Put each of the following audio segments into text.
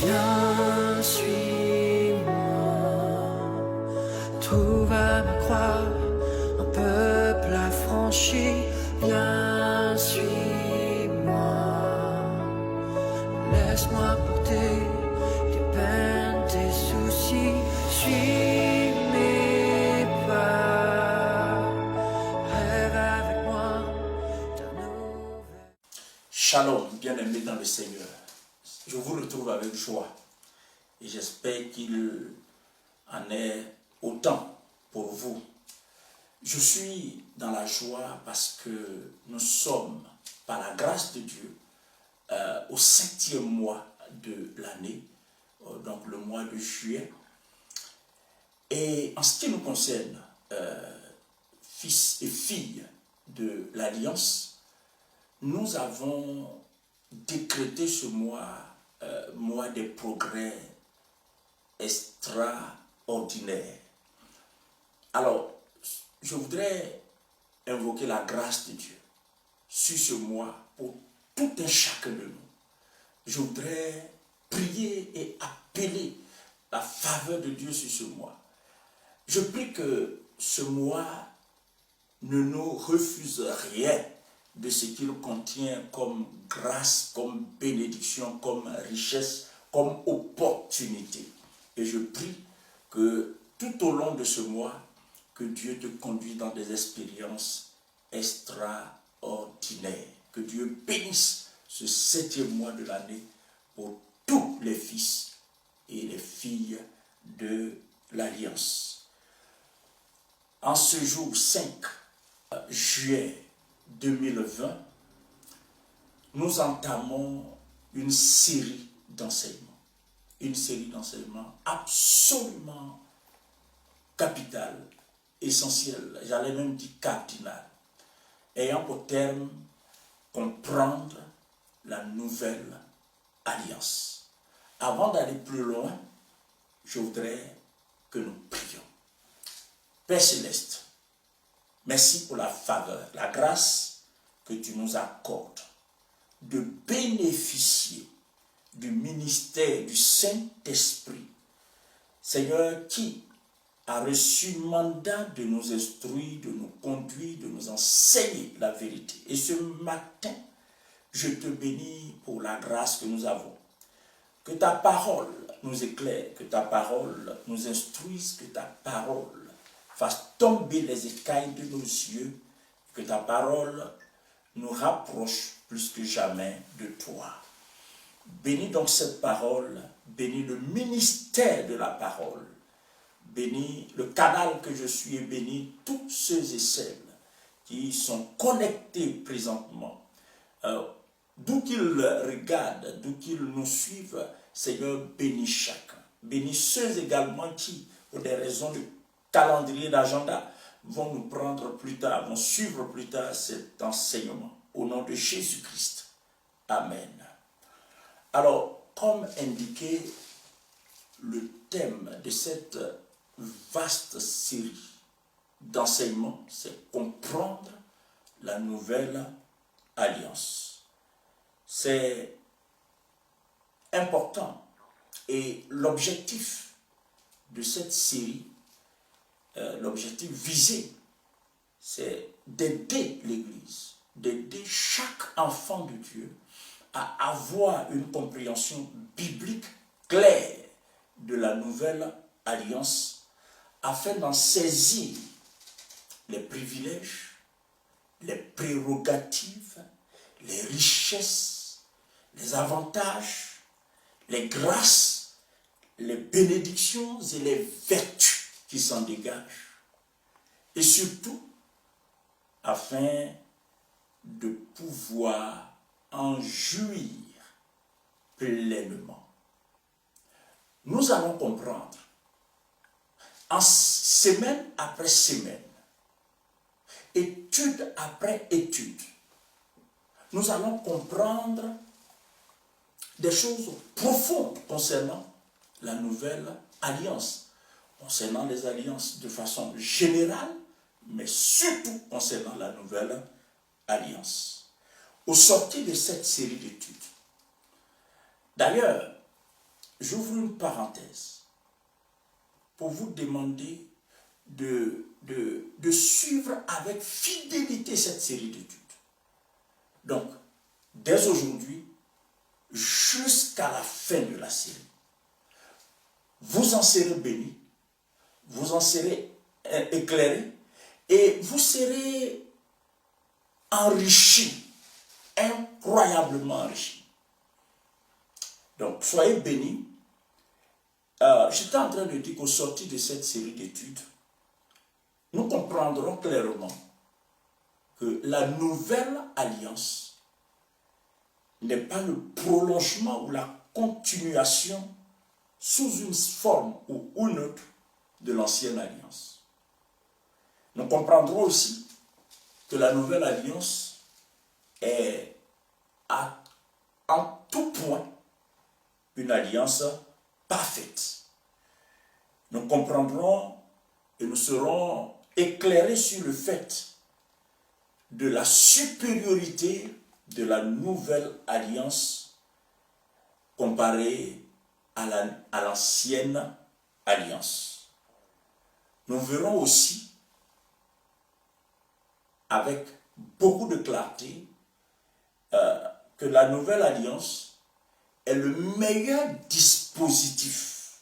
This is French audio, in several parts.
Viens, suis-moi, trouve à ma croix un peuple affranchi. Viens, suis-moi, laisse-moi porter tes peines, tes soucis. Suis mes pas, rêve avec moi ta nouvelle. Shalom, bien-aimés dans le Seigneur. Je vous retrouve avec joie et j'espère qu'il en est autant pour vous. Je suis dans la joie parce que nous sommes, par la grâce de Dieu, au 7e mois de l'année, donc le mois de juillet. Et en ce qui nous concerne, fils et filles de l'Alliance, nous avons décrété ce mois, mois des progrès extraordinaires. Alors, je voudrais invoquer la grâce de Dieu sur ce mois pour tout un chacun de nous. Je voudrais prier et appeler la faveur de Dieu sur ce mois. Je prie que ce mois ne nous refuse rien de ce qu'il contient comme grâce, comme bénédiction, comme richesse, comme opportunité. Et je prie que tout au long de ce mois, que Dieu te conduise dans des expériences extraordinaires. Que Dieu bénisse ce 7e mois de l'année pour tous les fils et les filles de l'Alliance. En ce jour 5 juillet 2020, nous entamons une série d'enseignements. Une série d'enseignements absolument capitale, essentielle, j'allais même dire cardinale, ayant pour terme comprendre la nouvelle alliance. Avant d'aller plus loin, je voudrais que nous prions. Père Céleste, merci pour la faveur, la grâce que tu nous accordes de bénéficier du ministère du Saint-Esprit. Seigneur, qui a reçu mandat de nous instruire, de nous conduire, de nous enseigner la vérité. Et ce matin, je te bénis pour la grâce que nous avons. Que ta parole nous éclaire, que ta parole nous instruise, que ta parole fasse tomber les écailles de nos yeux, que ta parole nous rapproche plus que jamais de toi. Bénis donc cette parole, bénis le ministère de la parole, bénis le canal que je suis et bénis tous ceux et celles qui sont connectés présentement. D'où qu'ils regardent, d'où qu'ils nous suivent, Seigneur, bénis chacun. Bénis ceux également qui, pour des raisons de calendrier, d'agenda, vont nous prendre plus tard, vont suivre plus tard cet enseignement. Au nom de Jésus-Christ. Amen. Alors, comme indiqué, le thème de cette vaste série d'enseignements, c'est comprendre la nouvelle alliance. C'est important et l'objectif de cette série, l'objectif visé, c'est d'aider l'Église, d'aider chaque enfant de Dieu à avoir une compréhension biblique claire de la nouvelle alliance afin d'en saisir les privilèges, les prérogatives, les richesses, les avantages, les grâces, les bénédictions et les vertus qui s'en dégagent. Et surtout, afin de pouvoir en jouir pleinement. Nous allons comprendre, en semaine après semaine, étude après étude, nous allons comprendre des choses profondes concernant la nouvelle alliance, concernant les alliances de façon générale, mais surtout concernant la nouvelle alliance. Au sortir de cette série d'études, d'ailleurs, j'ouvre une parenthèse pour vous demander de suivre avec fidélité cette série d'études. Donc, dès aujourd'hui, jusqu'à la fin de la série, vous en serez bénis, vous en serez éclairés et vous serez enrichis, incroyablement enrichis. Donc, soyez bénis. J'étais en train de dire qu'au sortir de cette série d'études, nous comprendrons clairement que la nouvelle alliance n'est pas le prolongement ou la continuation sous une forme ou une autre de l'ancienne alliance. Nous comprendrons aussi que la nouvelle alliance est en tout point une alliance parfaite. Nous comprendrons et nous serons éclairés sur le fait de la supériorité de la nouvelle alliance comparée à l'ancienne alliance. Nous verrons aussi avec beaucoup de clarté que la nouvelle alliance est le meilleur dispositif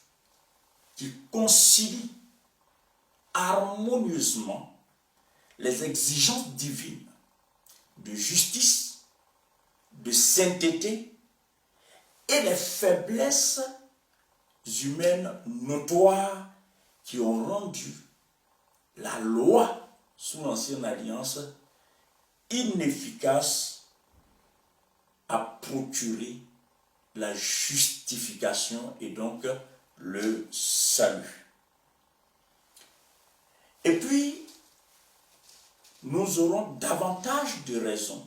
qui concilie harmonieusement les exigences divines de justice, de sainteté et les faiblesses humaines notoires qui ont rendu la loi sous l'ancienne alliance inefficace à procurer la justification et donc le salut. Et puis, nous aurons davantage de raisons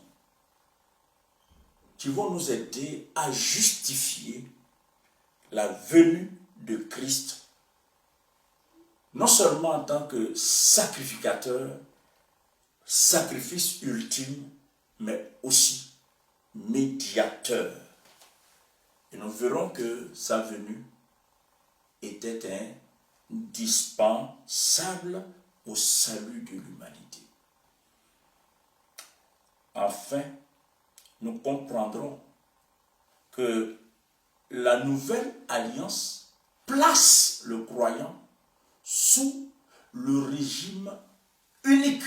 qui vont nous aider à justifier la venue de Christ, non seulement en tant que sacrificateur, sacrifice ultime, mais aussi médiateur. Et nous verrons que sa venue était indispensable au salut de l'humanité. Enfin, nous comprendrons que la nouvelle alliance place le croyant sous le régime unique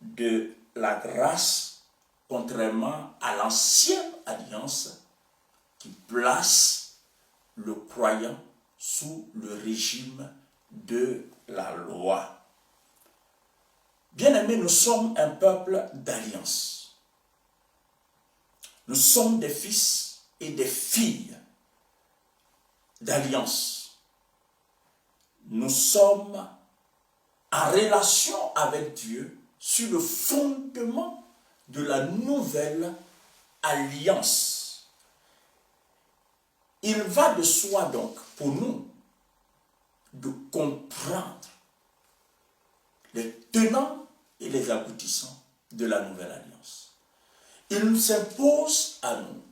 de la grâce, contrairement à l'ancienne alliance qui place le croyant sous le régime de la loi. Bien-aimés, nous sommes un peuple d'alliance. Nous sommes des fils et des filles d'alliance. Nous sommes en relation avec Dieu sur le fondement de la nouvelle alliance. Il va de soi donc pour nous de comprendre les tenants et les aboutissants de la nouvelle alliance. Il s'impose à nous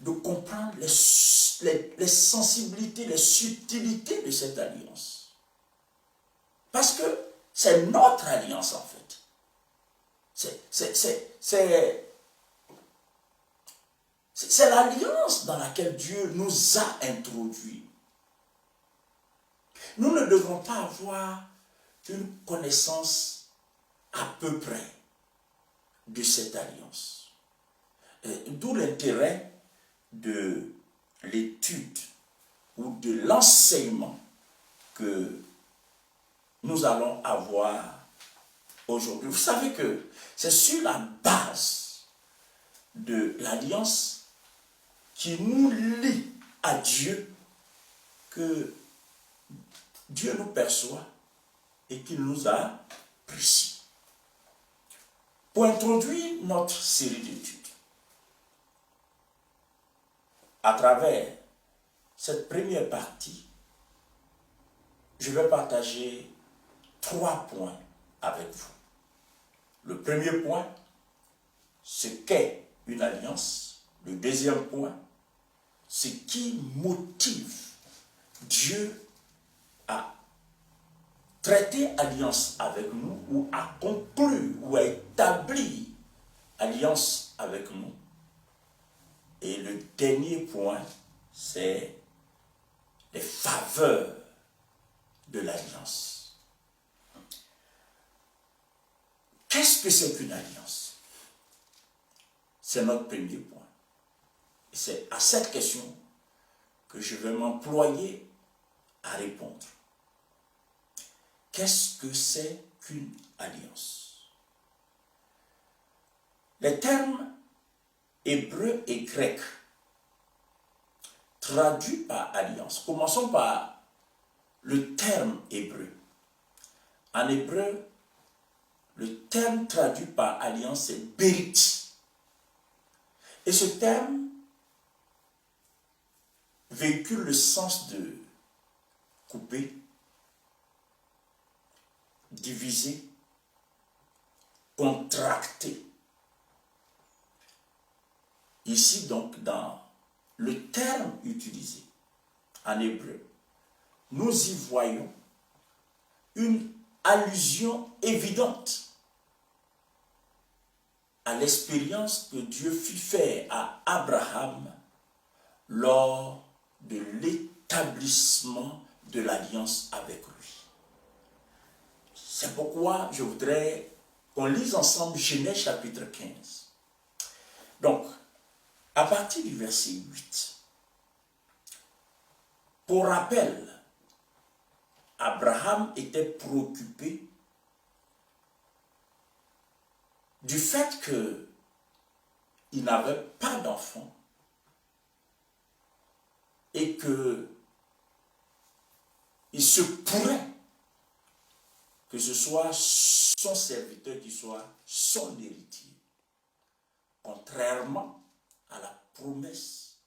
de comprendre les sensibilités, les subtilités de cette alliance. Parce que c'est notre alliance en fait. C'est l'alliance dans laquelle Dieu nous a introduits. Nous ne devons pas avoir une connaissance à peu près de cette alliance. D'où l'intérêt de l'étude ou de l'enseignement que nous allons avoir aujourd'hui. Vous savez que c'est sur la base de l'alliance qui nous lie à Dieu que Dieu nous perçoit et qu'il nous a précis. Pour introduire notre série d'études, à travers cette première partie, je vais partager 3 points avec vous. Le premier point, ce qu'est une alliance. Le deuxième point, ce qui motive Dieu à traiter alliance avec nous ou à conclure ou à établir alliance avec nous. Et le dernier point, c'est les faveurs de l'alliance. Qu'est-ce que c'est qu'une alliance? C'est notre premier point. Et c'est à cette question que je vais m'employer à répondre. Qu'est-ce que c'est qu'une alliance? Les termes hébreux et grecs traduits par alliance. Commençons par le terme hébreu. En hébreu, le terme traduit par alliance, c'est bérit. Et ce terme véhicule le sens de couper, diviser, contracter. Ici donc, dans le terme utilisé en hébreu, nous y voyons une allusion évidente à l'expérience que Dieu fit faire à Abraham lors de l'établissement de l'alliance avec lui. C'est pourquoi je voudrais qu'on lise ensemble Genèse chapitre 15. Donc, à partir du verset 8, pour rappel, Abraham était préoccupé du fait qu'il n'avait pas d'enfant et qu'il se pourrait que ce soit son serviteur qui soit son héritier, contrairement à la promesse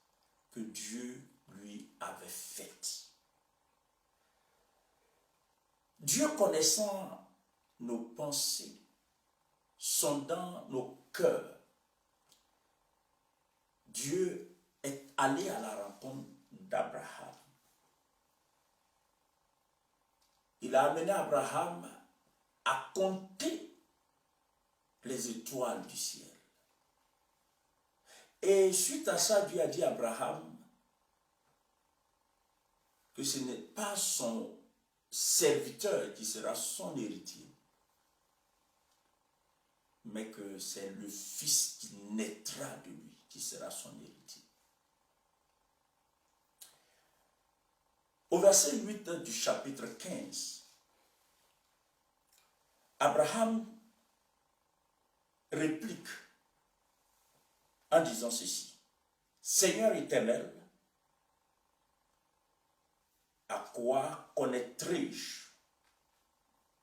que Dieu lui avait faite. Dieu connaissant nos pensées, sondant nos cœurs, Dieu est allé à la rencontre d'Abraham. Il a amené Abraham à compter les étoiles du ciel. Et suite à ça, Dieu a dit à Abraham que ce n'est pas son serviteur qui sera son héritier, mais que c'est le fils qui naîtra de lui qui sera son héritier. Au verset 8 du chapitre 15, Abraham réplique en disant ceci: Seigneur éternel, à quoi connaîtrai-je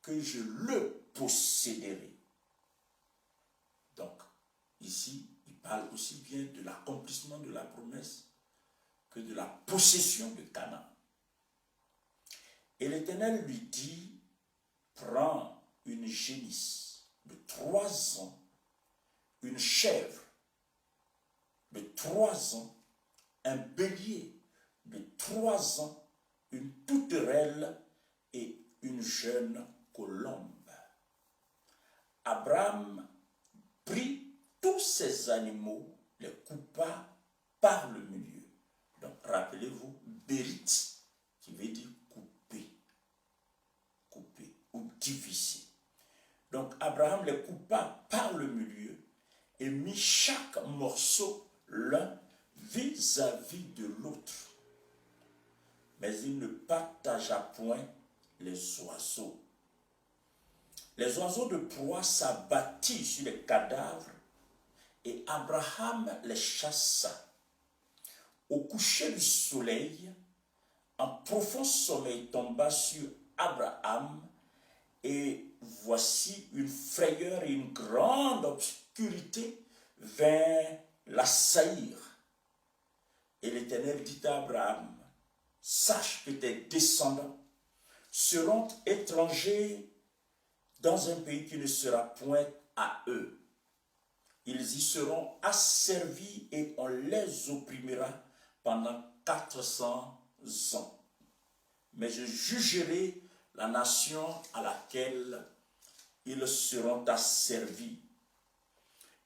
que je le posséderai? Donc, ici, il parle aussi bien de l'accomplissement de la promesse que de la possession de Canaan. Et l'Éternel lui dit: prends une génisse de 3 ans, une chèvre de 3 ans, un bélier de 3 ans, une touterelle et une jeune colombe. Abraham prit tous ces animaux, les coupa par le milieu. Donc rappelez-vous, bérit, qui veut dire couper ou diviser. Donc Abraham les coupa par le milieu et mit chaque morceau l'un vis-à-vis de l'autre. Mais il ne partagea point les oiseaux. Les oiseaux de proie s'abattirent sur les cadavres et Abraham les chassa. Au coucher du soleil, un profond sommeil tomba sur Abraham et voici une frayeur et une grande obscurité vint l'assaillir. Et l'Éternel dit à Abraham: sache que tes descendants seront étrangers dans un pays qui ne sera point à eux. Ils y seront asservis et on les opprimera pendant 400 ans. Mais je jugerai la nation à laquelle ils seront asservis.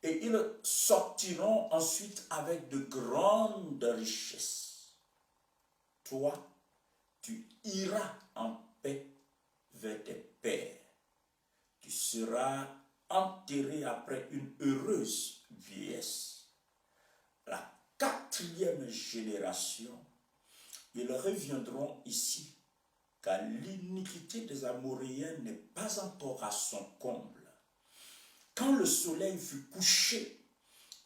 Et ils sortiront ensuite avec de grandes richesses. Toi, tu iras en paix vers tes pères. Tu seras enterré après une heureuse vieillesse. La 4e génération, ils reviendront ici, car l'iniquité des Amoréens n'est pas encore à son comble. Quand le soleil fut couché,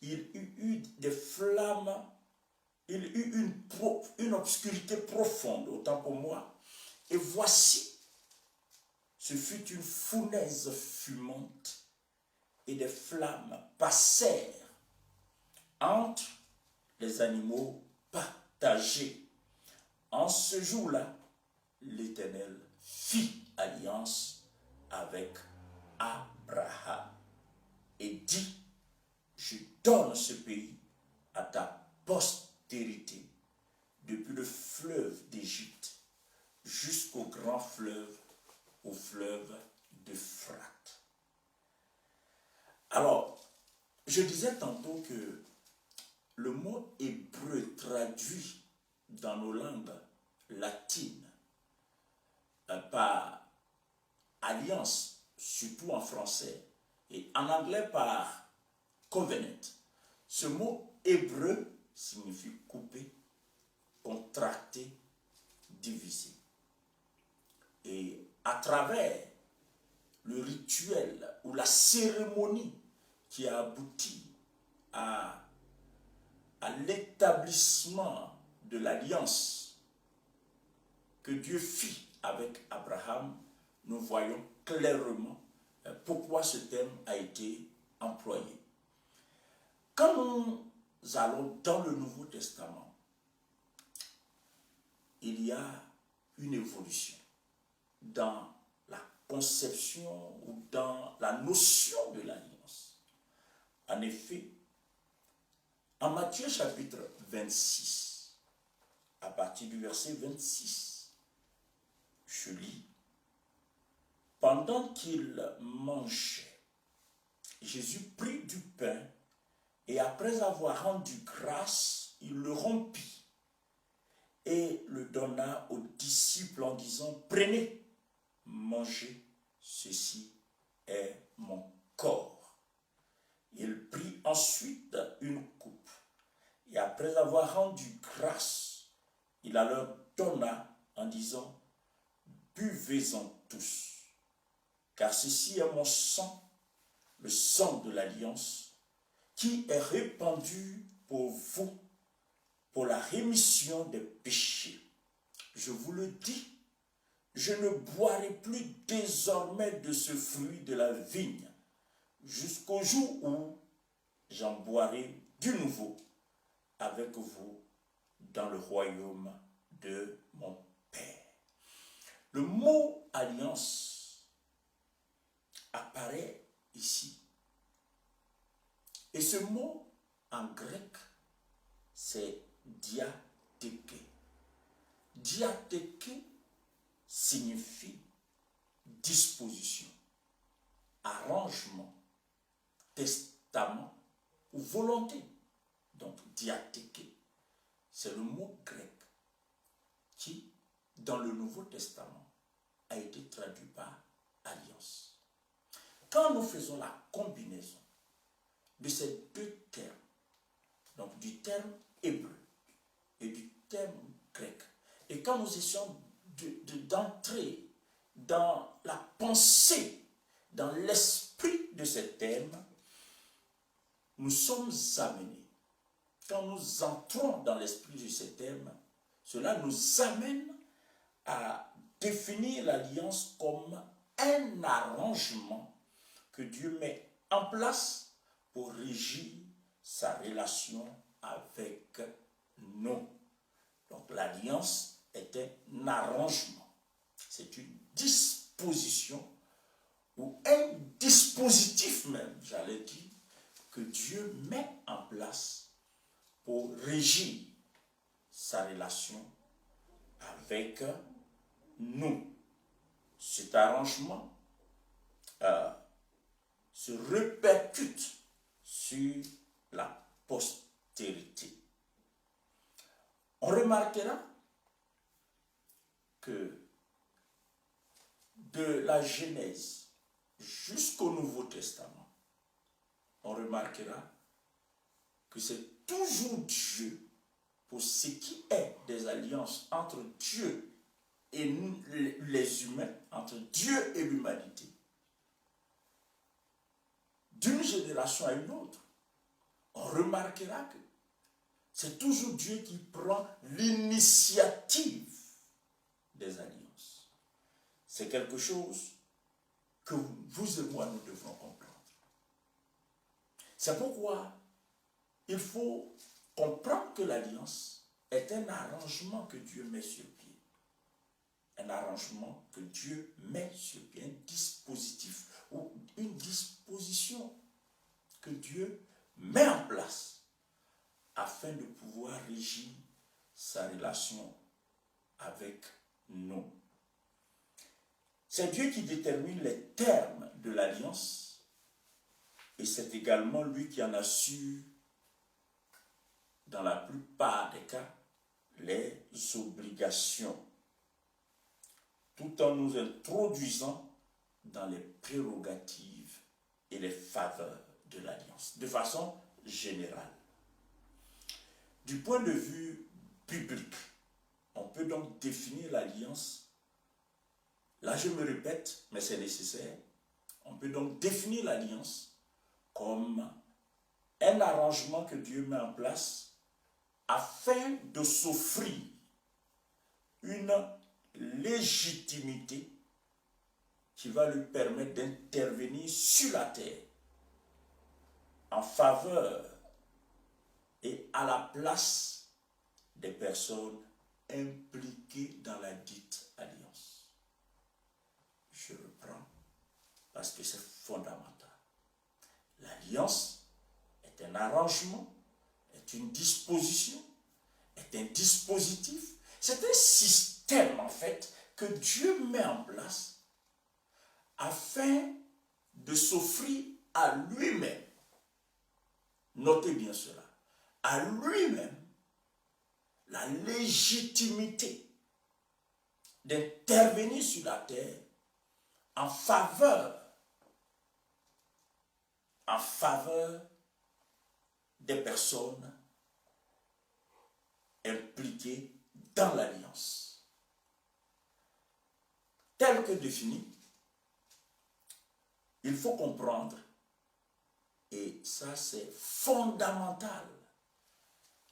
il y eut des flammes, il y eut une obscurité profonde, autant pour moi. Et voici, ce fut une fournaise fumante, et des flammes passèrent entre les animaux partagés. En ce jour-là, l'Éternel fit alliance avec Abraham et dit, je donne ce pays à ta postérité, depuis le fleuve d'Égypte jusqu'au grand fleuve, au fleuve d'Euphrate. Alors, je disais tantôt que le mot hébreu traduit dans nos langues latines par alliance, surtout en français, et en anglais par covenant. Ce mot hébreu signifie couper, contracter, diviser. Et à travers le rituel ou la cérémonie qui a abouti à l'établissement de l'alliance que Dieu fit avec Abraham, nous voyons clairement pourquoi ce terme a été employé. Quand nous allons dans le Nouveau Testament, il y a une évolution dans la conception ou dans la notion de l'alliance. En effet, en Matthieu chapitre 26, à partir du verset 26, je lis, « Pendant qu'il mangeait, Jésus prit du pain et après avoir rendu grâce, il le rompit et le donna aux disciples en disant, « Prenez, mangez, ceci est mon corps. » Il prit ensuite une coupe et après avoir rendu grâce, il la leur donna en disant, « Buvez-en tous, car ceci est mon sang, le sang de l'alliance, qui est répandu pour vous, pour la rémission des péchés. Je vous le dis, je ne boirai plus désormais de ce fruit de la vigne, jusqu'au jour où j'en boirai du nouveau avec vous dans le royaume de mon Père. » Le mot alliance apparaît ici. Et ce mot en grec, c'est diatheke. Diatheke signifie disposition, arrangement, testament ou volonté. Donc diatheke, c'est le mot grec qui, dans le Nouveau Testament, a été traduit par alliance. Quand nous faisons la combinaison de ces deux termes, donc du terme hébreu et du terme grec, et quand nous essayons d'entrer dans la pensée, dans l'esprit de ces termes, nous sommes amenés, quand nous entrons dans l'esprit de ces termes, cela nous amène à définir l'alliance comme un arrangement que Dieu met en place pour régir sa relation avec nous. Donc l'alliance est un arrangement, c'est une disposition ou un dispositif même, j'allais dire, que Dieu met en place pour régir sa relation avec nous. Cet arrangement se répercute sur la postérité. On remarquera que de la Genèse jusqu'au Nouveau Testament, on remarquera que c'est toujours Dieu pour ce qui est des alliances entre Dieu et nous, les humains, entre Dieu et l'humanité. D'une génération à une autre, on remarquera que c'est toujours Dieu qui prend l'initiative des alliances. C'est quelque chose que vous et moi, nous devons comprendre. C'est pourquoi il faut comprendre que l'alliance est un arrangement que Dieu met sur pied. Un arrangement que Dieu met sur pied, un dispositif ou une disposition que Dieu met en place afin de pouvoir régir sa relation avec nous. C'est Dieu qui détermine les termes de l'alliance et c'est également lui qui en assure, dans la plupart des cas, les obligations, tout en nous introduisant dans les prérogatives et les faveurs de l'alliance, de façon générale. Du point de vue biblique, on peut donc définir l'alliance, là je me répète, mais c'est nécessaire, on peut donc définir l'alliance comme un arrangement que Dieu met en place afin de s'offrir une légitimité qui va lui permettre d'intervenir sur la terre en faveur et à la place des personnes impliquées dans la dite alliance. Je reprends parce que c'est fondamental. L'alliance est un arrangement, est une disposition, est un dispositif, c'est un système en fait que Dieu met en place afin de s'offrir à lui-même. Notez bien cela. À lui-même la légitimité d'intervenir sur la terre en faveur des personnes impliquées dans l'alliance. Tel que défini, il faut comprendre, et ça c'est fondamental,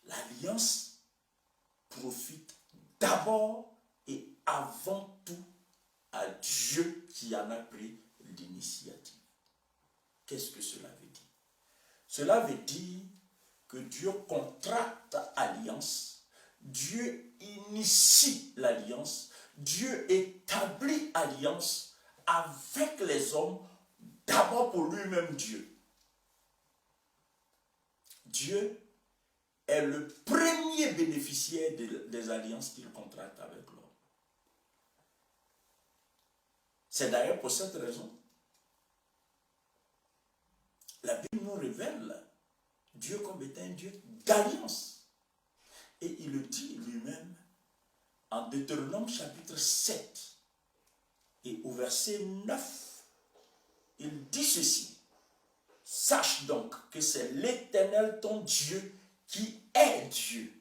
l'alliance profite d'abord et avant tout à Dieu qui en a pris l'initiative. Qu'est-ce que cela veut dire? Cela veut dire que Dieu contracte alliance, Dieu initie l'alliance, Dieu établit alliance avec les hommes, d'abord pour lui-même Dieu. Dieu est le premier bénéficiaire des alliances qu'il contracte avec l'homme. C'est d'ailleurs pour cette raison, la Bible nous révèle Dieu comme étant un Dieu d'alliance. Et il le dit lui-même en Deutéronome chapitre 7 et au verset 9. Il dit ceci: sache donc que c'est l'Éternel ton Dieu qui est Dieu,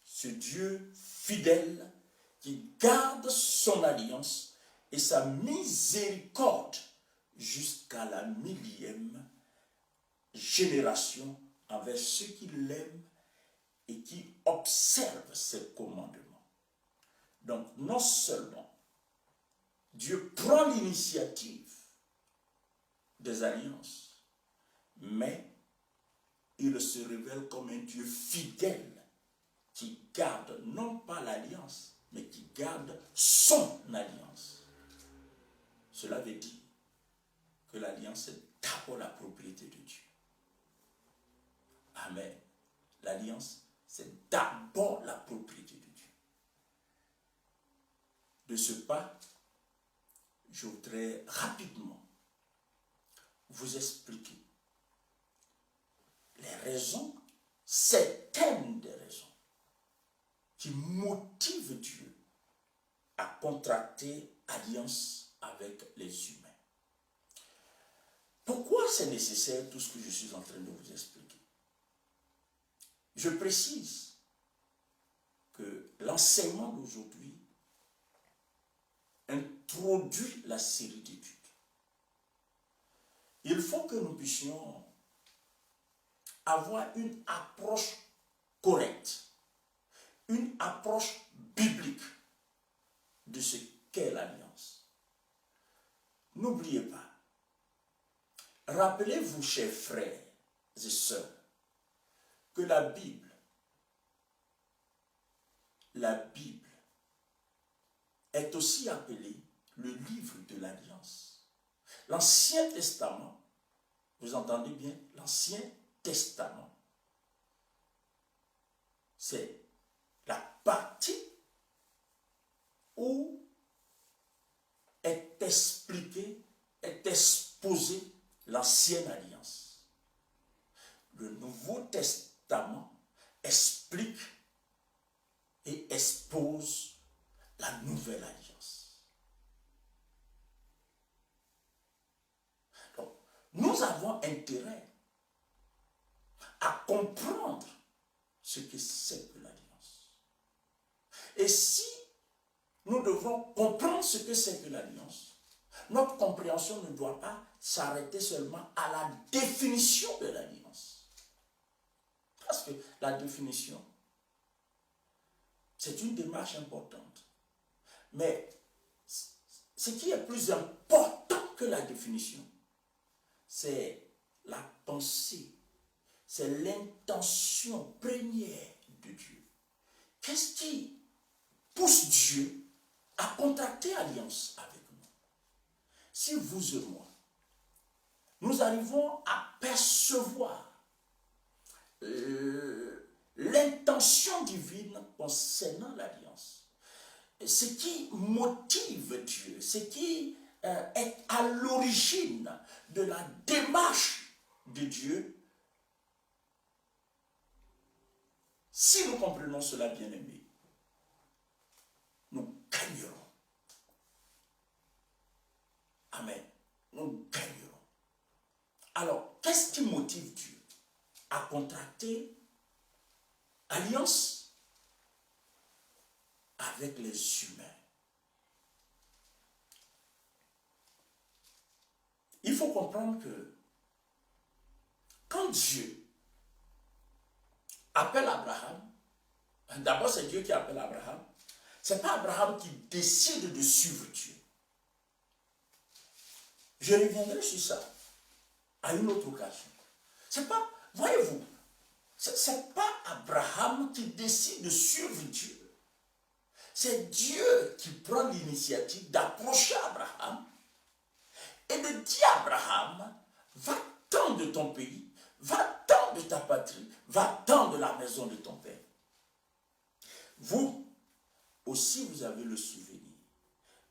ce Dieu fidèle qui garde son alliance et sa miséricorde jusqu'à la 1000e génération envers ceux qui l'aiment et qui observent ses commandements. Donc non seulement Dieu prend l'initiative des alliances, mais il se révèle comme un Dieu fidèle qui garde non pas l'alliance, mais qui garde son alliance. Cela veut dire que l'alliance est d'abord la propriété de Dieu. Amen. L'alliance, c'est d'abord la propriété de Dieu. De ce pas, je voudrais rapidement vous expliquer les raisons, certaines des raisons qui motivent Dieu à contracter alliance avec les humains. Pourquoi c'est nécessaire tout ce que je suis en train de vous expliquer? Je précise que l'enseignement d'aujourd'hui introduit la série d'études. Il faut que nous puissions avoir une approche correcte, une approche biblique de ce qu'est l'alliance. N'oubliez pas, rappelez-vous, chers frères et sœurs, que la Bible est aussi appelée le livre de l'Alliance. L'Ancien Testament, vous entendez bien, l'Ancien Testament, c'est la partie où est expliquée, est exposée l'ancienne alliance. Le Nouveau Testament explique et expose la nouvelle alliance. Donc, nous avons intérêt à comprendre ce que c'est que l'alliance. Et si nous devons comprendre ce que c'est que l'alliance, notre compréhension ne doit pas s'arrêter seulement à la définition de l'alliance. Parce que la définition, c'est une démarche importante. Mais ce qui est plus important que la définition, c'est la pensée, c'est l'intention première de Dieu. Qu'est-ce qui pousse Dieu à contracter alliance avec nous? Si vous et moi, nous arrivons à percevoir l'intention divine concernant l'alliance, ce qui motive Dieu, ce qui est à l'origine de la démarche de Dieu, si nous comprenons cela, bien-aimés, nous gagnerons. Amen. Nous gagnerons. Alors, qu'est-ce qui motive Dieu à contracter alliance avec les humains? Il faut comprendre que quand Dieu appelle Abraham, d'abord c'est Dieu qui appelle Abraham, ce n'est pas Abraham qui décide de suivre Dieu. Je reviendrai sur ça à une autre occasion. C'est pas, voyez-vous, c'est pas Abraham qui décide de suivre Dieu. C'est Dieu qui prend l'initiative d'approcher Abraham et de dire à Abraham, va-t'en de ton pays, va-t'en de ta patrie, va-t'en de la maison de ton père. Vous aussi, vous avez le souvenir.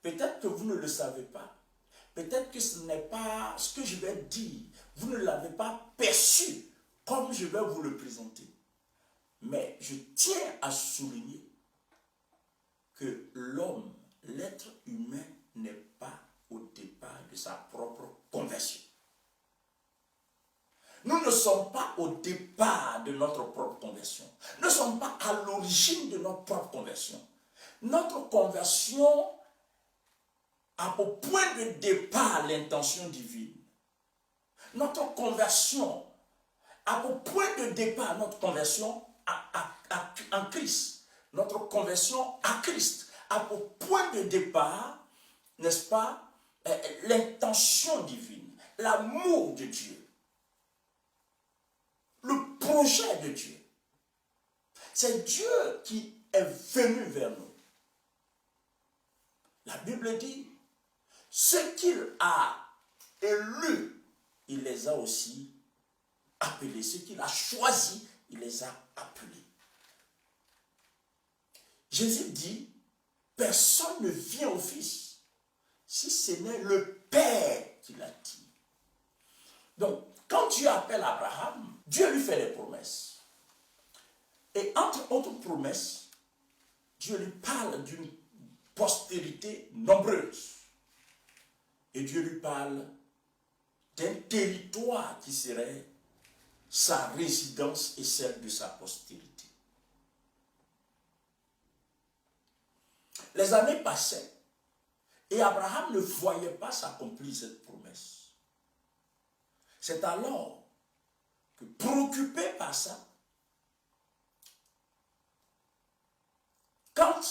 Peut-être que vous ne le savez pas. Peut-être que ce n'est pas ce que je vais dire. Vous ne l'avez pas perçu comme je vais vous le présenter. Mais je tiens à souligner que l'homme, l'être humain, n'est pas au départ de sa propre conversion. Nous ne sommes pas au départ de notre propre conversion. Nous ne sommes pas à l'origine de notre propre conversion. Notre conversion a pour point de départ l'intention divine. Notre conversion a pour point de départ notre conversion en Christ. Notre conversion à Christ a pour point de départ, n'est-ce pas, l'intention divine, l'amour de Dieu, le projet de Dieu. C'est Dieu qui est venu vers nous. La Bible dit, ceux qu'il a élus, il les a aussi appelés. Ceux qu'il a choisis, il les a appelés. Jésus dit, personne ne vient au Fils si ce n'est le Père qui l'attire. Donc, quand Dieu appelle Abraham, Dieu lui fait des promesses. Et entre autres promesses, Dieu lui parle d'une postérité nombreuse. Et Dieu lui parle d'un territoire qui serait sa résidence et celle de sa postérité. Les années passaient et Abraham ne voyait pas s'accomplir cette promesse. C'est alors que, préoccupé par ça, quand,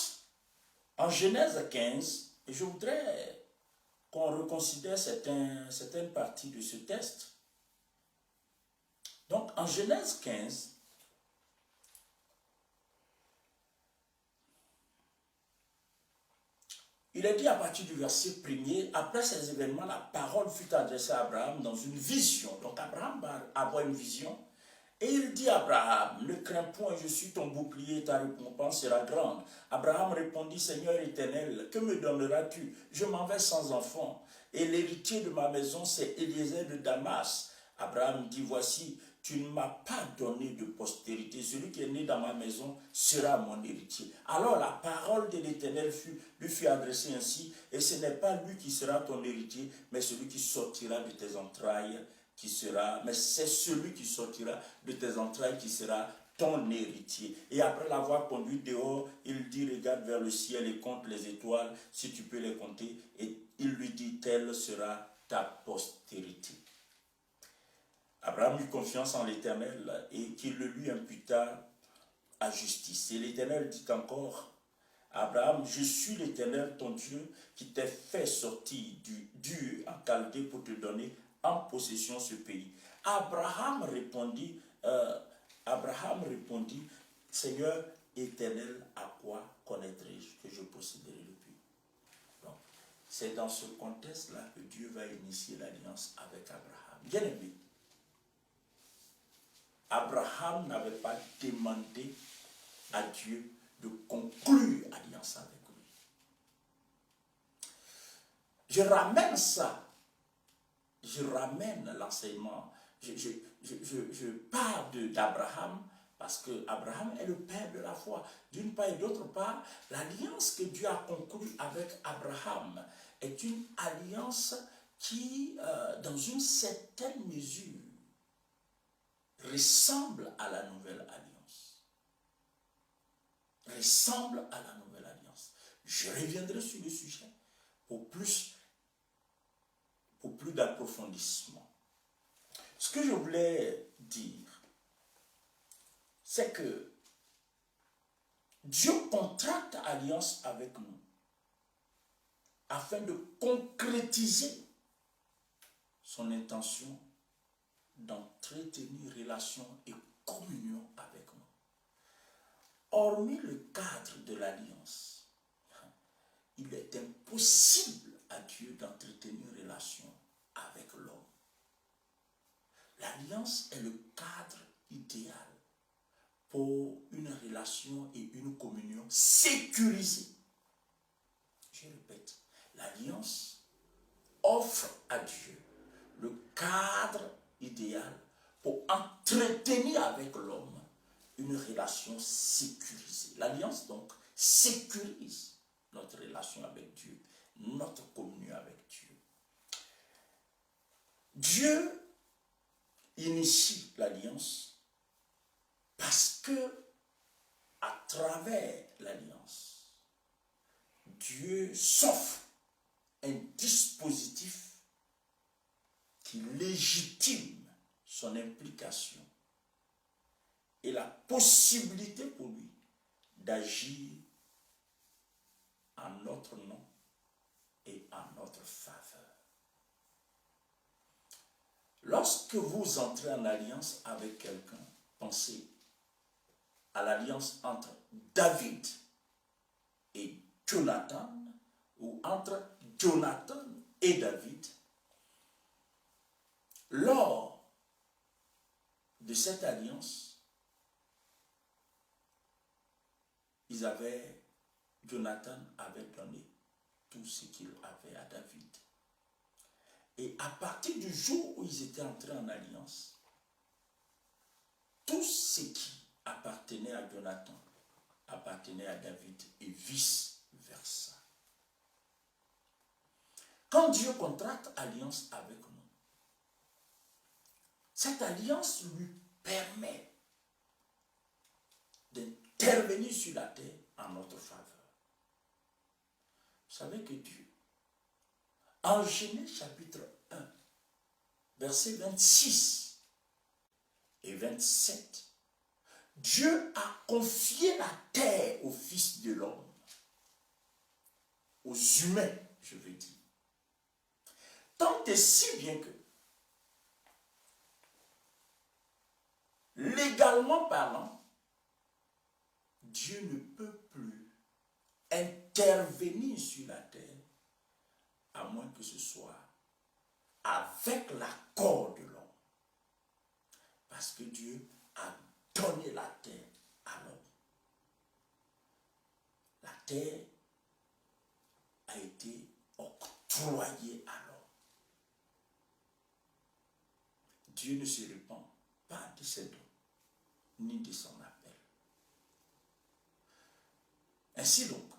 en Genèse 15, et je voudrais qu'on reconsidère certaines parties de ce texte. Donc, en Genèse 15, il est dit à partir du verset 1er, après ces événements, la parole fut adressée à Abraham dans une vision. Donc, Abraham va avoir une vision. Et il dit à Abraham, ne crains point, je suis ton bouclier, ta récompense sera grande. Abraham répondit, Seigneur éternel, que me donneras-tu? Je m'en vais sans enfant. Et l'héritier de ma maison, c'est Eliezer de Damas. Abraham dit, voici, tu ne m'as pas donné de postérité. Celui qui est né dans ma maison sera mon héritier. Alors la parole de l'Éternel lui fut adressée ainsi, et ce n'est pas lui qui sera ton héritier, mais celui qui sortira de tes entrailles, c'est celui qui sortira de tes entrailles qui sera ton héritier. Et après l'avoir conduit dehors, il dit, regarde vers le ciel et compte les étoiles, si tu peux les compter. Et il lui dit, telle sera ta postérité. Abraham eut confiance en l'Éternel et qu'il le lui imputa à justice. Et l'Éternel dit encore, Abraham, je suis l'Éternel ton Dieu qui t'ai fait sortir du en Chaldée pour te donner en possession ce pays. Abraham répondit, Seigneur éternel, à quoi connaîtrai-je que je posséderai le pays? Donc, c'est dans ce contexte-là que Dieu va initier l'alliance avec Abraham. Bien aimé, Abraham n'avait pas demandé à Dieu de conclure alliance avec lui. Je ramène l'enseignement. Je parle d'Abraham parce que Abraham est le père de la foi. D'une part et d'autre part, l'alliance que Dieu a conclue avec Abraham est une alliance qui, dans une certaine mesure, ressemble à la nouvelle alliance. Ressemble à la nouvelle alliance. Je reviendrai sur le sujet pour plus d'approfondissement. Ce que je voulais dire, c'est que Dieu contracte alliance avec nous afin de concrétiser son intention d'entretenir relation et communion avec nous. Hormis le cadre de l'alliance, il est impossible à Dieu d'entretenir une relation avec l'homme. L'alliance est le cadre idéal pour une relation et une communion sécurisée. Je répète, l'alliance offre à Dieu le cadre idéal pour entretenir avec l'homme une relation sécurisée. L'alliance donc sécurise notre relation avec Dieu, notre communion avec Dieu. Dieu initie l'alliance parce que à travers l'alliance, Dieu s'offre un dispositif qui légitime son implication et la possibilité pour lui d'agir en notre nom et en notre faveur. Lorsque vous entrez en alliance avec quelqu'un, pensez à l'alliance entre David et Jonathan, ou entre Jonathan et David. Lors de cette alliance, ils avaient Jonathan avait donné tout ce qu'il avait à David. Et à partir du jour où ils étaient entrés en alliance, tout ce qui appartenait à Jonathan appartenait à David et vice-versa. Quand Dieu contracte alliance avec nous, cette alliance lui permet d'intervenir sur la terre en notre faveur. Vous savez que Dieu, en Genèse chapitre 1, versets 26 et 27, Dieu a confié la terre aux fils de l'homme, aux humains, je veux dire. Tant et si bien que, légalement parlant, Dieu ne peut plus intervenir sur la terre à moins que ce soit avec l'accord de l'homme. Parce que Dieu a donné la terre à l'homme. La terre a été octroyée à l'homme. Dieu ne se répand pas de ses dons, ni de son appel. Ainsi donc,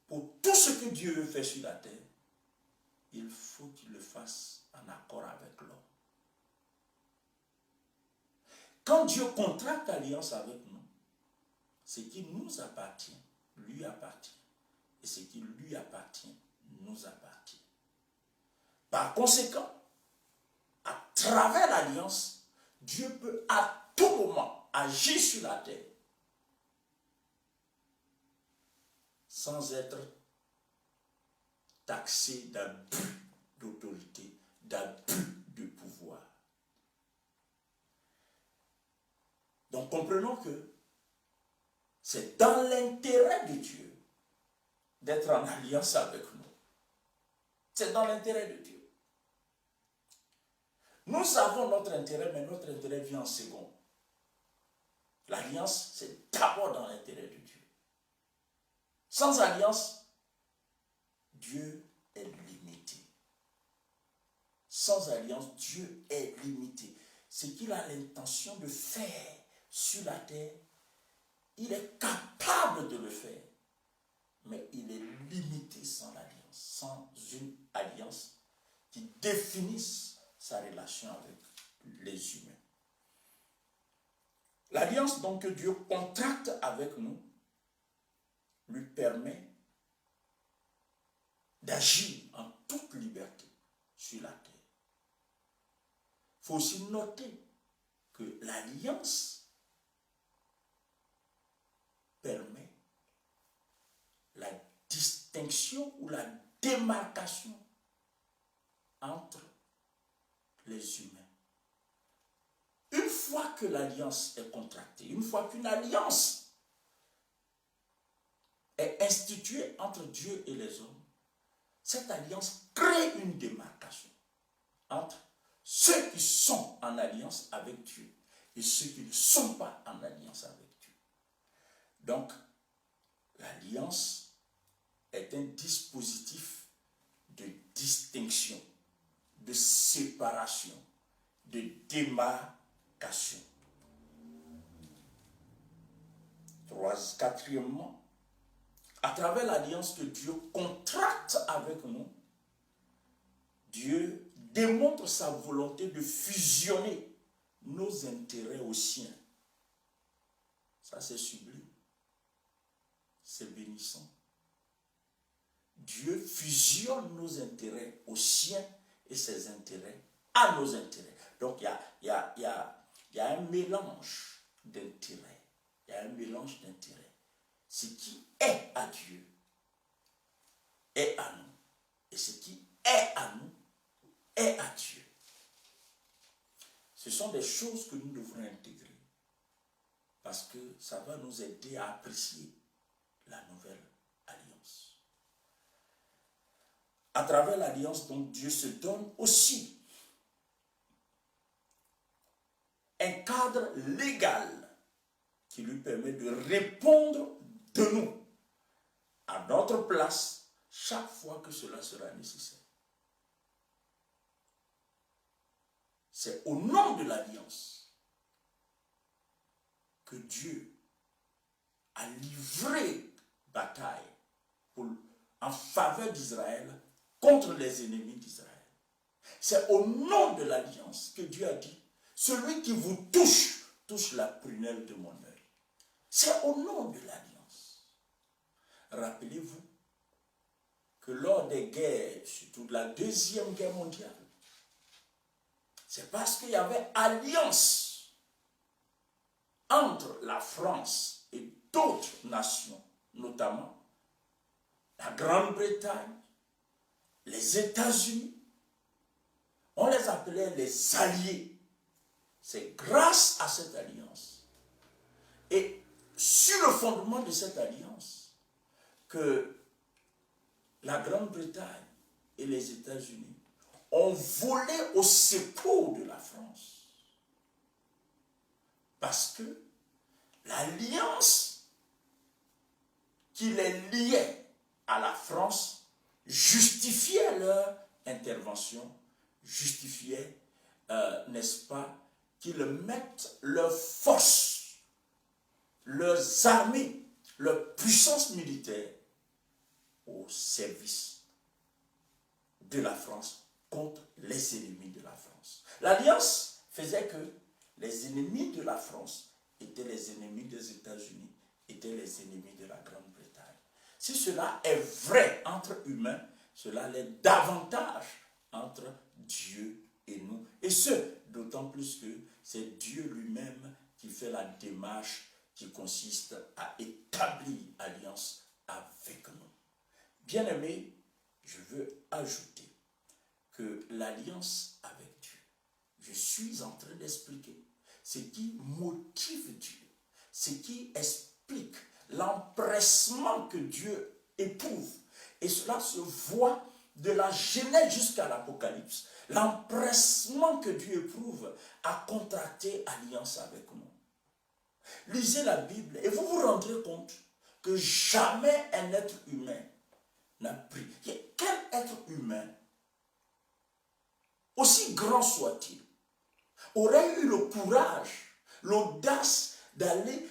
pour tout ce que Dieu veut faire sur la terre, il faut qu'il le fasse en accord avec l'homme. Quand Dieu contracte alliance avec nous, ce qui nous appartient, lui appartient. Et ce qui lui appartient, nous appartient. Par conséquent, à travers l'alliance, Dieu peut à tout moment agir sur la terre sans être taxé d'abus d'autorité, d'abus de pouvoir. Donc comprenons que c'est dans l'intérêt de Dieu d'être en alliance avec nous. C'est dans l'intérêt de Dieu. Nous avons notre intérêt, mais notre intérêt vient en second. L'alliance, c'est d'abord dans l'intérêt de Dieu. Sans alliance, Dieu est limité. Sans alliance, Dieu est limité. Ce qu'il a l'intention de faire sur la terre, il est capable de le faire. Mais il est limité sans l'alliance, sans une alliance qui définisse sa relation avec les humains. L'alliance donc que Dieu contracte avec nous lui permet d'agir en toute liberté sur la terre. Il faut aussi noter que l'alliance permet la distinction ou la démarcation entre les humains. Une fois que l'alliance est contractée, une fois qu'une alliance est instituée entre Dieu et les hommes, cette alliance crée une démarcation entre ceux qui sont en alliance avec Dieu et ceux qui ne sont pas en alliance avec Dieu. Donc, l'alliance est un dispositif de distinction, de séparation, de démarcation. Quatrièmement, à travers l'alliance que Dieu contracte avec nous, Dieu démontre sa volonté de fusionner nos intérêts aux siens. Ça, c'est sublime. C'est bénissant. Dieu fusionne nos intérêts aux siens et ses intérêts à nos intérêts. Donc, il y a un mélange d'intérêts. Il y a un mélange d'intérêts. Ce qui est à Dieu est à nous. Et ce qui est à nous est à Dieu. Ce sont des choses que nous devrons intégrer parce que ça va nous aider à apprécier la nouvelle alliance. À travers l'alliance, donc, Dieu se donne aussi un cadre légal qui lui permet de répondre de nous à notre place chaque fois que cela sera nécessaire. C'est au nom de l'alliance que Dieu a livré bataille en faveur d'Israël contre les ennemis d'Israël. C'est au nom de l'alliance que Dieu a dit, celui qui vous touche, touche la prunelle de mon œil. C'est au nom de l'alliance. Rappelez-vous que lors des guerres, surtout de la Deuxième Guerre mondiale, c'est parce qu'il y avait alliance entre la France et d'autres nations, notamment la Grande-Bretagne, les États-Unis. On les appelait les alliés. C'est grâce à cette alliance et sur le fondement de cette alliance que la Grande-Bretagne et les États-Unis ont volé au secours de la France. Parce que l'alliance qui les liait à la France justifiait leur intervention, justifiait, n'est-ce pas, qu'ils mettent leurs forces, leurs armées, leur puissance militaire au service de la France contre les ennemis de la France. L'alliance faisait que les ennemis de la France étaient les ennemis des États-Unis, étaient les ennemis de la Grande-Bretagne. Si cela est vrai entre humains, cela l'est davantage entre Dieu et nous. Et ce, d'autant plus que c'est Dieu lui-même qui fait la démarche qui consiste à établir alliance avec nous. Bien-aimés, je veux ajouter que l'alliance avec Dieu, je suis en train d'expliquer ce qui motive Dieu, ce qui explique l'empressement que Dieu éprouve. Et cela se voit de la Genèse jusqu'à l'Apocalypse. L'empressement que Dieu éprouve à contracter alliance avec nous. Lisez la Bible et vous vous rendrez compte que jamais un être humain n'a pris. Quel être humain, aussi grand soit-il, aurait eu le courage, l'audace d'aller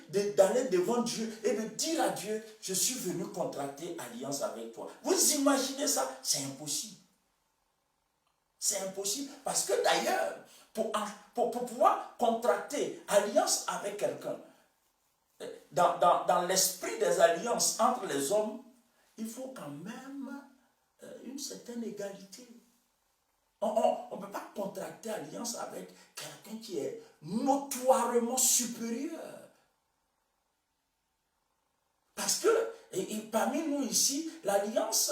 devant Dieu et de dire à Dieu, je suis venu contracter alliance avec toi. Vous imaginez ça? C'est impossible. C'est impossible parce que d'ailleurs, pour pouvoir contracter alliance avec quelqu'un, dans l'esprit des alliances entre les hommes, il faut quand même une certaine égalité. On ne peut pas contracter alliance avec quelqu'un qui est notoirement supérieur. Parce que, et parmi nous ici, l'alliance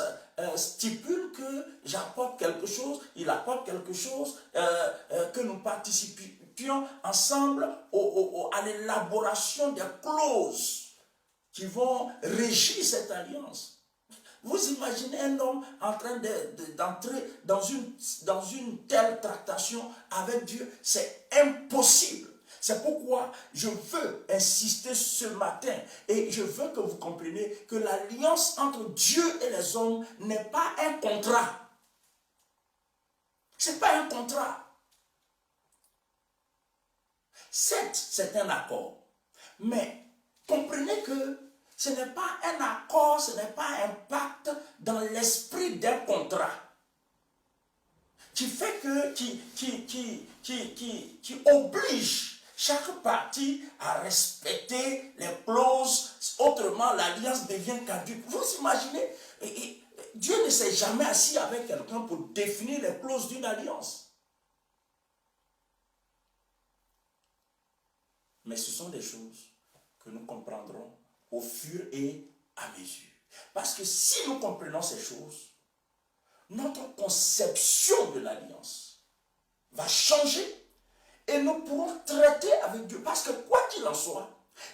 stipule que j'apporte quelque chose, il apporte quelque chose, que nous participions ensemble à l'élaboration des clauses qui vont régir cette alliance. Vous imaginez un homme en train d'entrer dans une telle tractation avec Dieu? C'est impossible. C'est pourquoi je veux insister ce matin et je veux que vous compreniez que l'alliance entre Dieu et les hommes n'est pas un contrat. Ce n'est pas un contrat. Certes, c'est un accord. Mais comprenez que ce n'est pas un accord, ce n'est pas un pacte dans l'esprit d'un contrat qui fait que, qui oblige chaque partie à respecter les clauses, autrement l'alliance devient caduque. Vous imaginez, Dieu ne s'est jamais assis avec quelqu'un pour définir les clauses d'une alliance. Mais ce sont des choses que nous comprendrons au fur et à mesure. Parce que si nous comprenons ces choses, notre conception de l'alliance va changer et nous pourrons traiter avec Dieu. Parce que quoi qu'il en soit,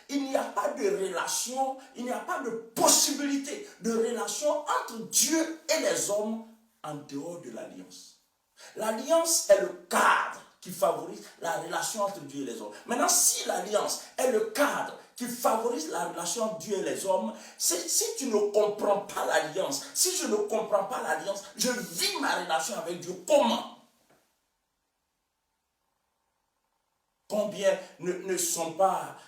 il n'y a pas de relation, il n'y a pas de possibilité de relation entre Dieu et les hommes en dehors de l'alliance. L'alliance est le cadre qui favorise la relation entre Dieu et les hommes. Maintenant, si l'alliance est le cadre qui favorise la relation entre Dieu et les hommes, c'est si tu ne comprends pas l'alliance, si je ne comprends pas l'alliance, je vis ma relation avec Dieu comment? Combien ne sont pas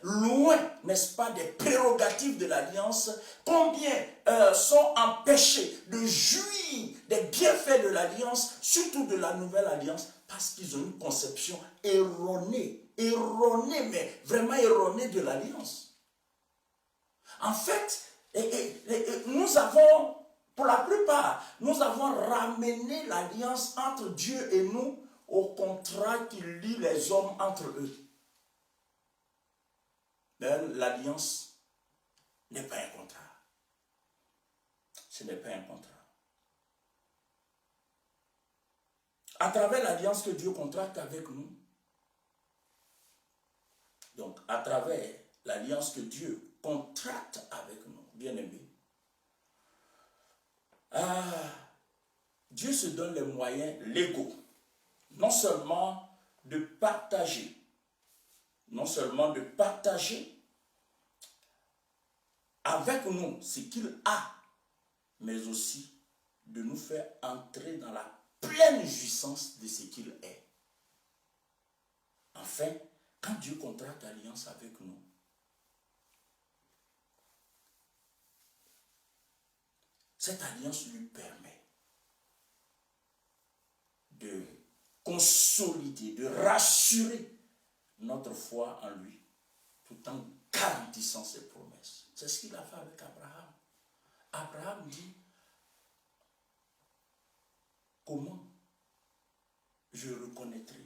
loin, n'est-ce pas, des prérogatives de l'alliance? Combien sont empêchés de jouir des bienfaits de l'alliance, surtout de la nouvelle alliance, parce qu'ils ont une conception erronée, mais vraiment erronée de l'alliance. En fait, nous avons, pour la plupart, nous avons ramené l'alliance entre Dieu et nous au contrat qui lie les hommes entre eux. Mais l'alliance n'est pas un contrat. Ce n'est pas un contrat. À travers l'alliance que Dieu contracte avec nous, donc à travers l'alliance que Dieu contracte avec nous, bien-aimés, Dieu se donne les moyens légaux, non seulement de partager, avec nous ce qu'il a, mais aussi de nous faire entrer dans la pleine jouissance de ce qu'il est. Enfin, quand Dieu contracte alliance avec nous, cette alliance lui permet de consolider, de rassurer notre foi en lui, tout en garantissant ses promesses. C'est ce qu'il a fait avec Abraham. Abraham dit, comment je reconnaîtrai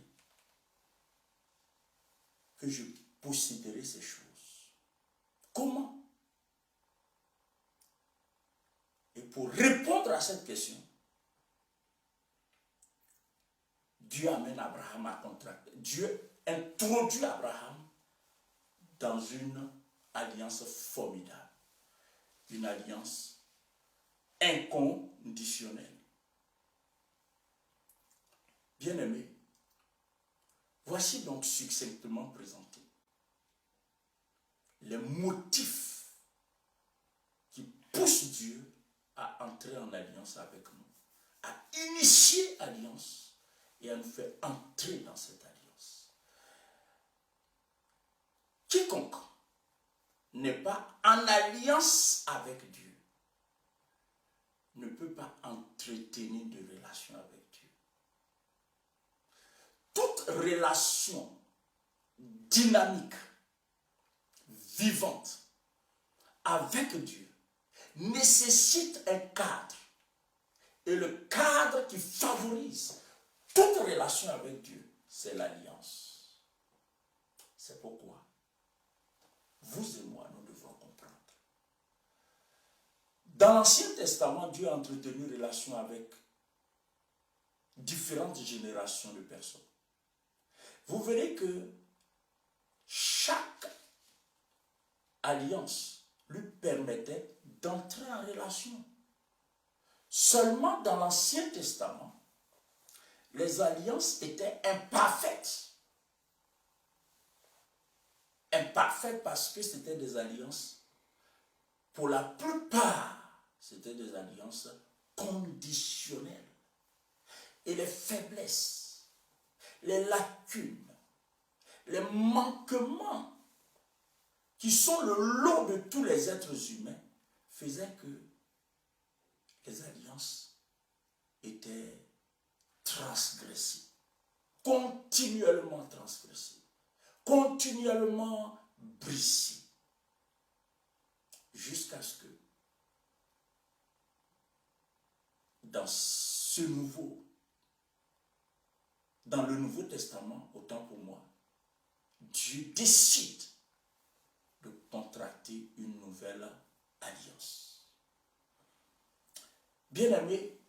que je posséderai ces choses? Comment? Et pour répondre à cette question, Dieu amène Abraham à contracter. Dieu introduit Abraham dans une alliance formidable. Une alliance inconditionnelle. Bien-aimés, voici donc succinctement présenté les motifs qui poussent Dieu à entrer en alliance avec nous, à initier alliance et à nous faire entrer dans cette alliance. Quiconque n'est pas en alliance avec Dieu ne peut pas entretenir de relation avec Dieu. Toute relation dynamique, vivante avec Dieu nécessite un cadre. Et le cadre qui favorise toute relation avec Dieu, c'est l'alliance. C'est pourquoi vous et moi, nous devons comprendre. Dans l'Ancien Testament, Dieu a entretenu une relation avec différentes générations de personnes. Vous verrez que chaque alliance lui permettait d'entrer en relation. Seulement dans l'Ancien Testament, les alliances étaient imparfaites. Imparfaites parce que c'était des alliances, pour la plupart, c'était des alliances conditionnelles. Et les faiblesses, les lacunes, les manquements qui sont le lot de tous les êtres humains faisaient que les alliances étaient transgressées, continuellement transgressées, continuellement brisées, jusqu'à ce que dans le Nouveau Testament, autant pour moi, Dieu décide de contracter une nouvelle alliance. Bien-aimés,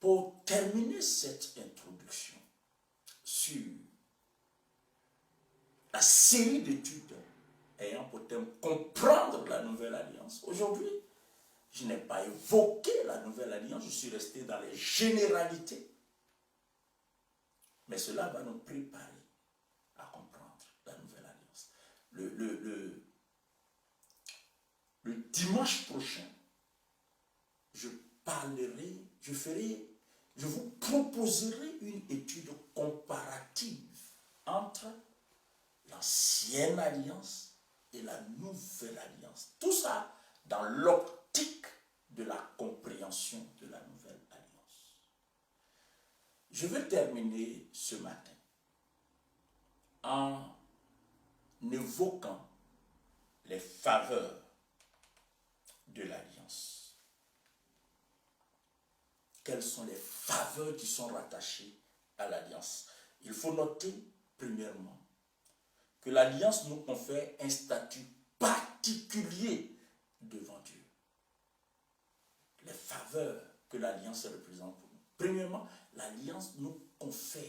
pour terminer cette introduction sur la série d'études ayant pour thème comprendre la nouvelle alliance, aujourd'hui, je n'ai pas évoqué la nouvelle alliance, je suis resté dans les généralités. Mais cela va nous préparer à comprendre la nouvelle le dimanche prochain, je vous proposerai une étude comparative entre l'ancienne alliance et la nouvelle alliance. Tout ça dans l'optique de la compréhension de la nouvelle alliance. Je veux terminer ce matin en évoquant les faveurs de l'alliance. Quelles sont les faveurs qui sont rattachées à l'alliance? Il faut noter, premièrement, que l'alliance nous confère un statut particulier devant Dieu. Les faveurs que l'alliance représente pour nous. Premièrement, l'alliance nous confère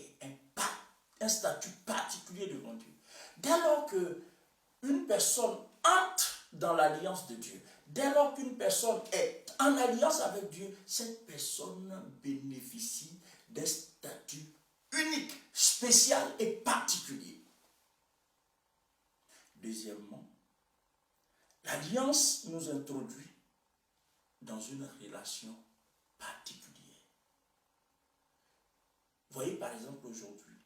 un statut particulier devant Dieu. Dès lors qu'une personne entre dans l'alliance de Dieu, dès lors qu'une personne est en alliance avec Dieu, cette personne bénéficie d'un statut unique, spécial et particulier. Deuxièmement, l'alliance nous introduit dans une relation particulière. Voyez par exemple aujourd'hui,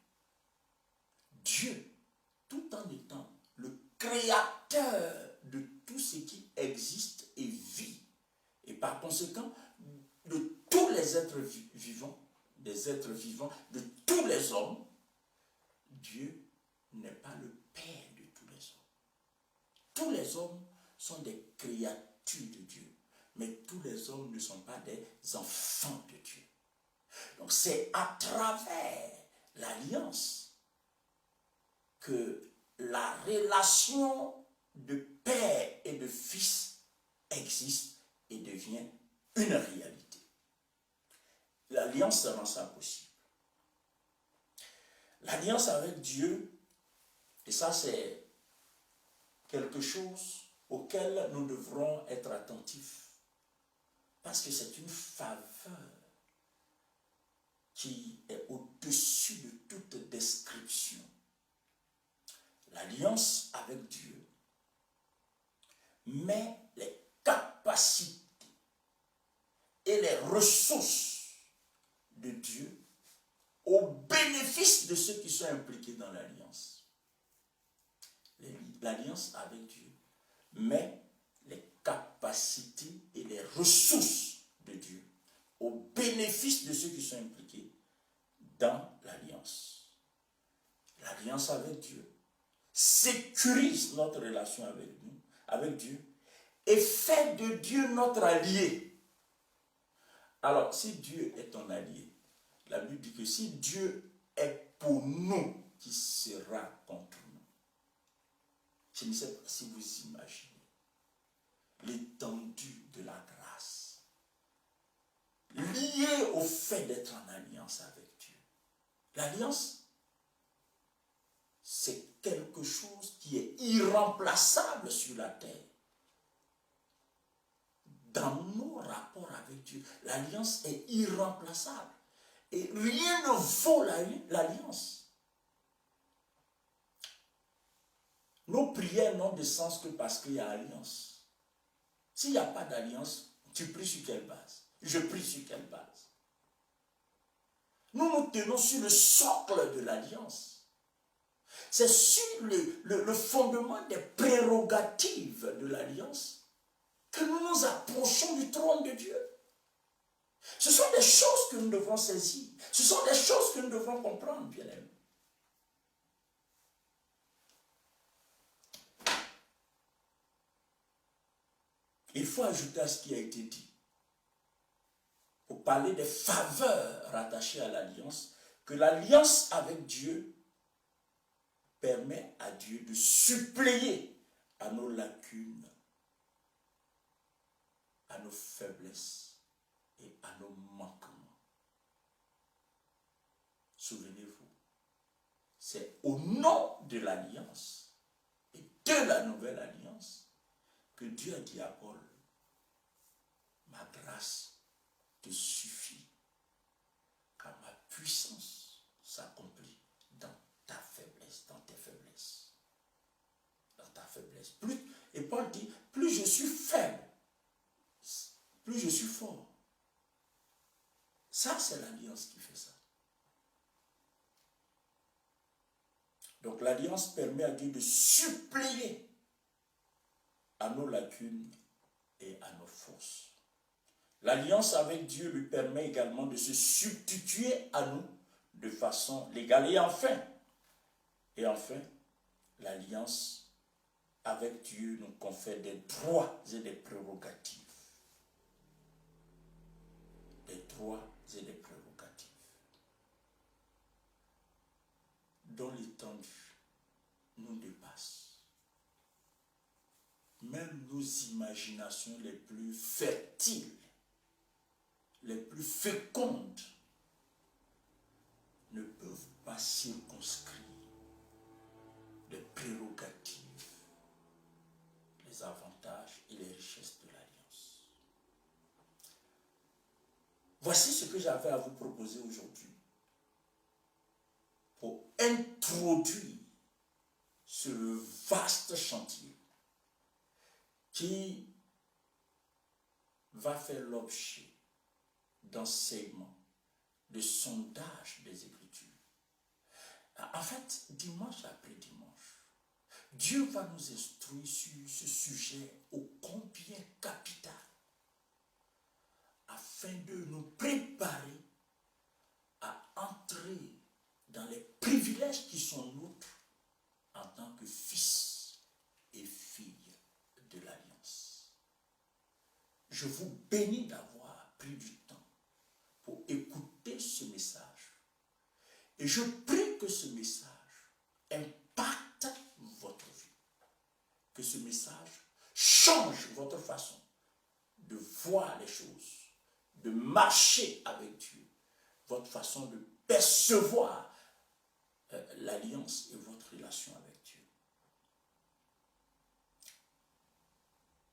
Dieu, tout en étant le créateur de tout ce qui existe et vit, et par conséquent de tous les êtres vivants, de tous les hommes, Dieu n'est pas le Père de tous les hommes. Tous les hommes sont des créatures de Dieu, mais tous les hommes ne sont pas des enfants de Dieu. Donc c'est à travers l'alliance que la relation de père et de fils existe et devient une réalité. L'alliance rend ça possible. L'alliance avec Dieu, et ça c'est quelque chose auquel nous devrons être attentifs, parce que c'est une faveur qui est au-dessus de toute description. L'alliance avec Dieu met les capacités et les ressources de Dieu au bénéfice de ceux qui sont impliqués dans l'alliance. L'alliance avec Dieu met les capacités et les ressources de Dieu au bénéfice de ceux qui sont impliqués dans l'alliance. L'alliance avec Dieu sécurise notre relation avec Dieu, et fait de Dieu notre allié. Alors, si Dieu est ton allié, la Bible dit que si Dieu est pour nous, qui sera contre nous? Je ne sais pas si vous imaginez l'étendue de la grâce liée au fait d'être en alliance avec Dieu. L'alliance, c'est quelque chose qui est irremplaçable sur la terre. Dans nos rapports avec Dieu, l'alliance est irremplaçable. Et rien ne vaut l'alliance. Nos prières n'ont de sens que parce qu'il y a alliance. S'il n'y a pas d'alliance, tu pries sur quelle base? Je prie sur quelle base? Nous nous tenons sur le socle de l'alliance. C'est sur le fondement des prérogatives de l'alliance que nous nous approchons du trône de Dieu. Ce sont des choses que nous devons saisir. Ce sont des choses que nous devons comprendre, bien-aimés. Il faut ajouter à ce qui a été dit, pour parler des faveurs rattachées à l'alliance, que l'alliance avec Dieu permet à Dieu de suppléer à nos lacunes, à nos faiblesses et à nos manquements. Souvenez-vous, c'est au nom de l'alliance et de la nouvelle alliance que Dieu a dit à Paul, ma grâce te suffit, car ma puissance s'accomplit dans ta faiblesse, dans tes faiblesses. Dans ta faiblesse. Et Paul dit, plus je suis faible, plus je suis fort. Ça, c'est l'alliance qui fait ça. Donc l'alliance permet à Dieu de suppléer à nos lacunes et à nos forces. L'alliance avec Dieu lui permet également de se substituer à nous de façon légale. Et enfin, l'alliance avec Dieu nous confère des droits et des prérogatives. Des droits et des prérogatives dont l'étendue nous dépasse. Même nos imaginations les plus fertiles, les plus fécondes, ne peuvent pas circonscrire les prérogatives, les avantages et les richesses de l'alliance. Voici ce que j'avais à vous proposer aujourd'hui pour introduire ce vaste chantier qui va faire l'objet d'enseignements, de sondage des Écritures. En fait, dimanche après dimanche, Dieu va nous instruire sur ce sujet ô combien capital, afin de nous préparer à entrer dans les privilèges qui sont nôtres en tant que fils et filles de l'Alliance. Je vous bénis d'avoir pris du temps pour écouter ce message. Et je prie que ce message impacte votre vie. Que ce message change votre façon de voir les choses, de marcher avec Dieu, votre façon de percevoir l'alliance et votre relation avec Dieu.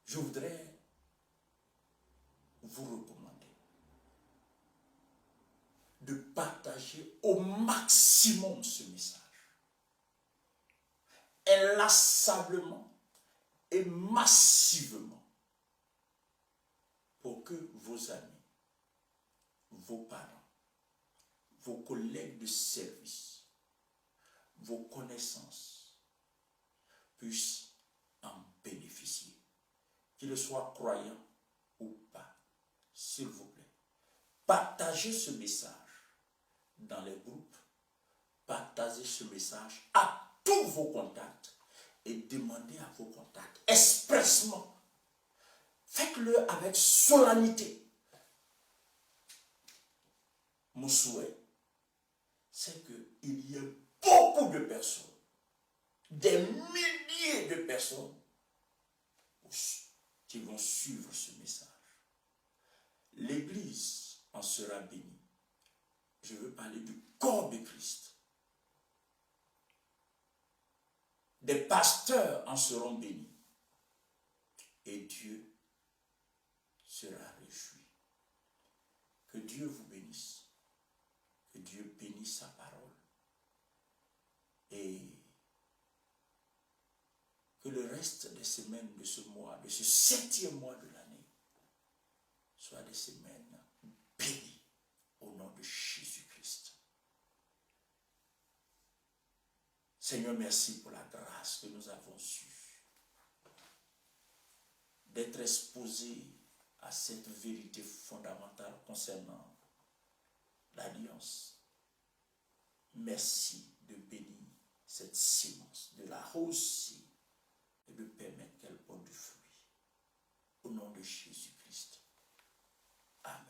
Je voudrais vous recommander de partager au maximum ce message, inlassablement et massivement, pour que vos amis, vos parents, vos collègues de service, vos connaissances puissent en bénéficier, qu'ils soient croyants ou pas. S'il vous plaît, partagez ce message dans les groupes, partagez ce message à tous vos contacts et demandez à vos contacts expressément. Faites-le avec solennité. Mon souhait, c'est qu'il y ait beaucoup de personnes, des milliers de personnes qui vont suivre ce message. L'Église en sera bénie. Je veux parler du corps de Christ. Des pasteurs en seront bénis. Et Dieu sera réjoui. Que Dieu vous bénisse. Que Dieu bénisse sa parole. Et que le reste des semaines de ce mois, de ce 7e mois de l'année, soient des semaines bénies au nom de Jésus-Christ. Seigneur, merci pour la grâce que nous avons eue d'être exposés à cette vérité fondamentale concernant l'alliance. Merci de bénir cette sémence, de l'arroser et de permettre qu'elle porte du fruit. Au nom de Jésus-Christ. Amen.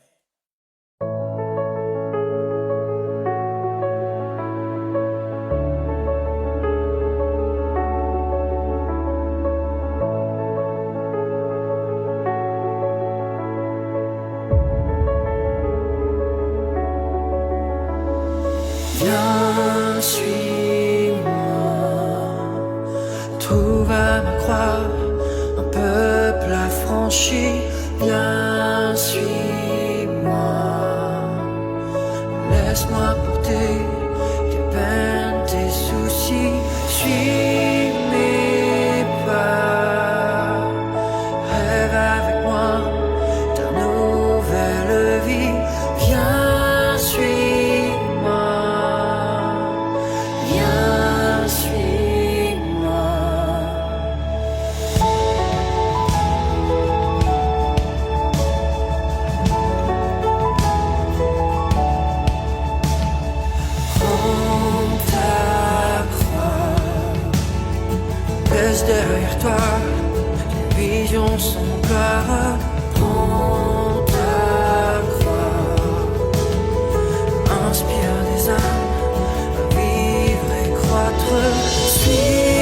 Viens, suis-moi, trouve à ma croix un peuple affranchi. Viens, suis-moi, laisse-moi porter tes peines, tes soucis, suis mes pas. derrière toi, les visions sont claires. Prends ta croix, inspire des âmes à vivre et croître. Suis